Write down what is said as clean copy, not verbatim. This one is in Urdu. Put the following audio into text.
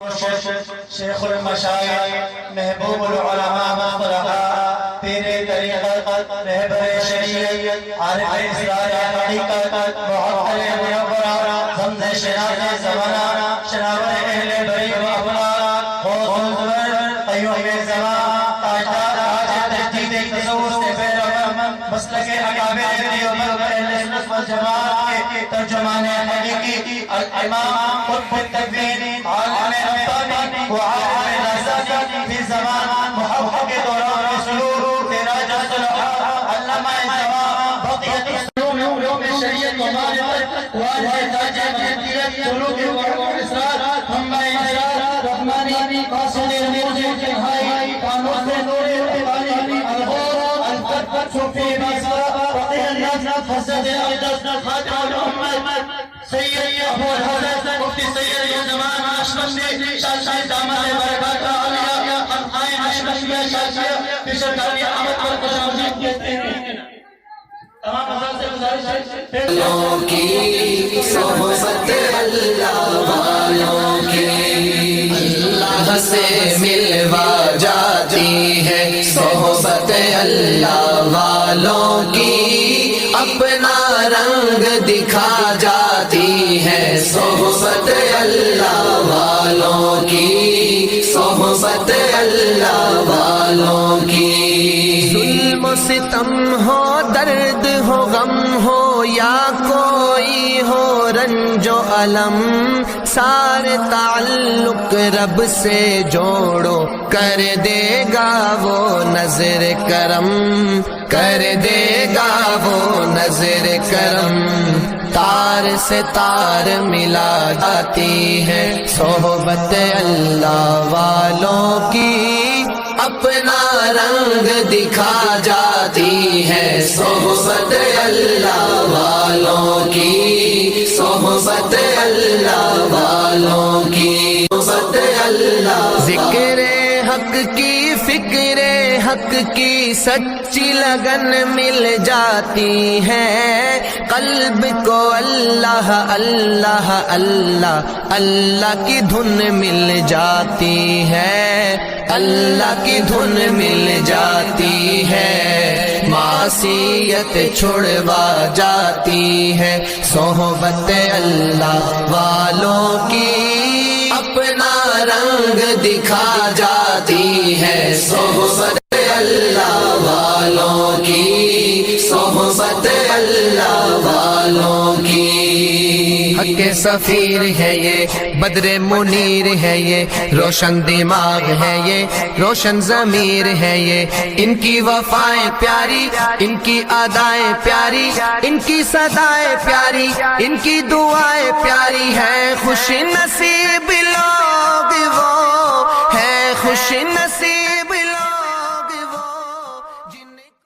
شیخ المشائخ محبوب العلماء مصطفیٰ پیر طریقت رہبر شریعت عارف اسرار حقیقت معطل منورہ زمز شناز زمانہ شناور اہل بری و افراد غوث الزبر قیوم زمان تاجدار حاجت تجدید تصور سے بیرون مسلک اکابر دیوبند اہل سنت والجماعت کے ترجمان حقیقی الامام قطب التکوین عالم افطانی وعالم رسالی فی زمان محقق کے دوران رسول تیرا جس الحق علامہ زمان بقیت علوم شریعت و معرفت واجہ تاج مدیت سلوک و اسرار ہمہ اسرار رحمانی قاصد موجود تنہائی قانون سے نور اتبالی الغور الفتح صوفی بیسا فقہ الناس حسد اقدس خاتم الامت سید ابو الحسن مفتی سید زمان اشرفی شاشی دامت برکات عالیہ خلقائے اشرفی شاشی پیشتاری آمد پر خوشامدید کہتے ہیں تمام حضرات سے گزارش ہے والوں کی صحبت اللہ والوں کی اللہ سے ملوا جاتی ہے صحبت اللہ والوں کی اپنا رنگ دکھا جاتی ہے صحبت اللہ والوں کی صحبت اللہ والوں کی ظلم و ستم ہو درد ہو غم ہو یا کوئی ہو رنج و علم سارے تعلق رب سے جوڑو کر دے گا وہ نظر کرم کر دے گا وہ نظر کرم تار سے تار ملا جاتی ہے صحبت اللہ والوں کی اپنا رنگ دکھا جاتی ہے صحبت اللہ والوں کی صحبت اللہ والوں کی صحبت اللہ ذکر حق کی فکر حق کی سچی لگن مل جاتی ہے قلب کو اللہ اللہ اللہ اللہ کی دھن مل جاتی ہے اللہ کی دھن مل جاتی ہے معصیت چھڑوا جاتی ہے صحبت اللہ والوں کی اپنا رنگ دکھا جاتی ہے صحبت اللہ والوں کی صحبت اللہ والوں کی حق سفیر ہے یہ بدر منیر ہے یہ روشن دماغ ہے یہ روشن ضمیر ہے یہ ان کی وفائیں پیاری ان کی ادائیں پیاری ان کی صدائیں پیاری ان کی دعائیں پیاری ہے خوش نصیب لوگ وہ ہے خوش نصیب